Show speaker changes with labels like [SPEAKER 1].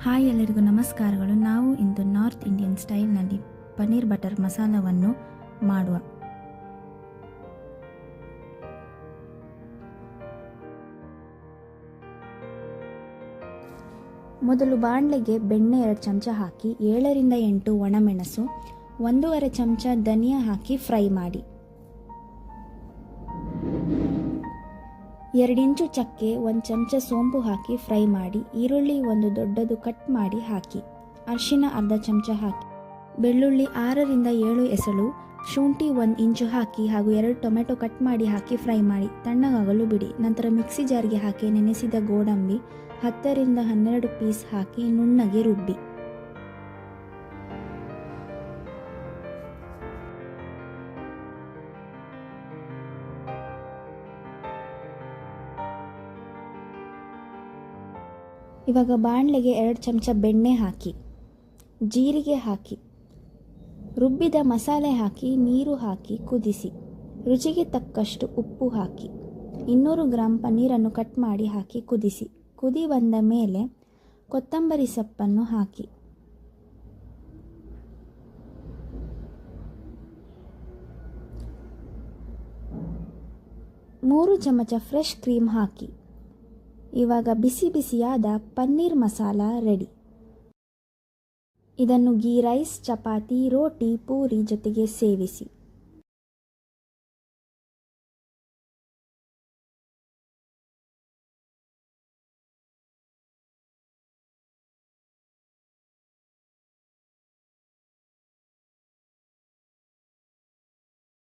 [SPEAKER 1] Hi, ಎಲ್ಲರಿಗೂ ನಮಸ್ಕಾರಗಳು. ನಾವು ಇಂದು ನಾರ್ತ್ ಇಂಡಿಯನ್ ಸ್ಟೈಲ್ನಲ್ಲಿ ಪನ್ನೀರ್ ಬಟರ್ ಮಸಾಲವನ್ನು ಮಾಡುವ. ಮೊದಲು ಬಾಣಲೆಗೆ ಬೆಣ್ಣೆ 2 ಚಮಚ ಹಾಕಿ 7 ರಿಂದ 8 ಒಣಮೆಣಸು, 1.5 ಚಮಚ ಧನಿಯಾ ಹಾಕಿ ಫ್ರೈ ಮಾಡಿ. 2 ಇಂಚು ಚಕ್ಕೆ, 1 ಚಮಚ ಸೋಂಪು ಹಾಕಿ ಫ್ರೈ ಮಾಡಿ. ಈರುಳ್ಳಿ 1 ದೊಡ್ಡದು ಕಟ್ ಮಾಡಿ ಹಾಕಿ. ಅರಿಶಿನ ಅರ್ಧ ಚಮಚ ಹಾಕಿ. ಬೆಳ್ಳುಳ್ಳಿ 6 ರಿಂದ 7 ಎಸಳು, ಶುಂಠಿ 1 ಇಂಚು ಹಾಕಿ ಹಾಗೂ 2 ಟೊಮೆಟೊ ಕಟ್ ಮಾಡಿ ಹಾಕಿ ಫ್ರೈ ಮಾಡಿ ತಣ್ಣಗಾಗಲು ಬಿಡಿ. ನಂತರ ಮಿಕ್ಸಿ ಜಾರ್ಗೆ ಹಾಕಿ ನೆನೆಸಿದ ಗೋಡಂಬಿ 10 ರಿಂದ 12 ಪೀಸ್ ಹಾಕಿ ನುಣ್ಣಗೆ ರುಬ್ಬಿ. ಇವಾಗ ಬಾಣಲೆಗೆ 2 ಚಮಚ ಬೆಣ್ಣೆ ಹಾಕಿ, ಜೀರಿಗೆ ಹಾಕಿ, ರುಬ್ಬಿದ ಮಸಾಲೆ ಹಾಕಿ, ನೀರು ಹಾಕಿ ಕುದಿಸಿ. ರುಚಿಗೆ ತಕ್ಕಷ್ಟು ಉಪ್ಪು ಹಾಕಿ 200 ಗ್ರಾಂ ಪನ್ನೀರನ್ನು ಕಟ್ ಮಾಡಿ ಹಾಕಿ ಕುದಿಸಿ. ಕುದಿ ಬಂದ ಮೇಲೆ ಕೊತ್ತಂಬರಿ ಸೊಪ್ಪನ್ನು ಹಾಕಿ. ಮೂರು ಚಮಚ ಫ್ರೆಶ್ ಕ್ರೀಮ್ ಹಾಕಿ. ಇವಾಗ ಬಿಸಿ ಬಿಸಿಯಾದ ಪನ್ನೀರ್ ಮಸಾಲ ರೆಡಿ. ಇದನ್ನು ಗೀ ರೈಸ್, ಚಪಾತಿ, ರೋಟಿ, ಪೂರಿ ಜೊತೆಗೆ ಸೇವಿಸಿ.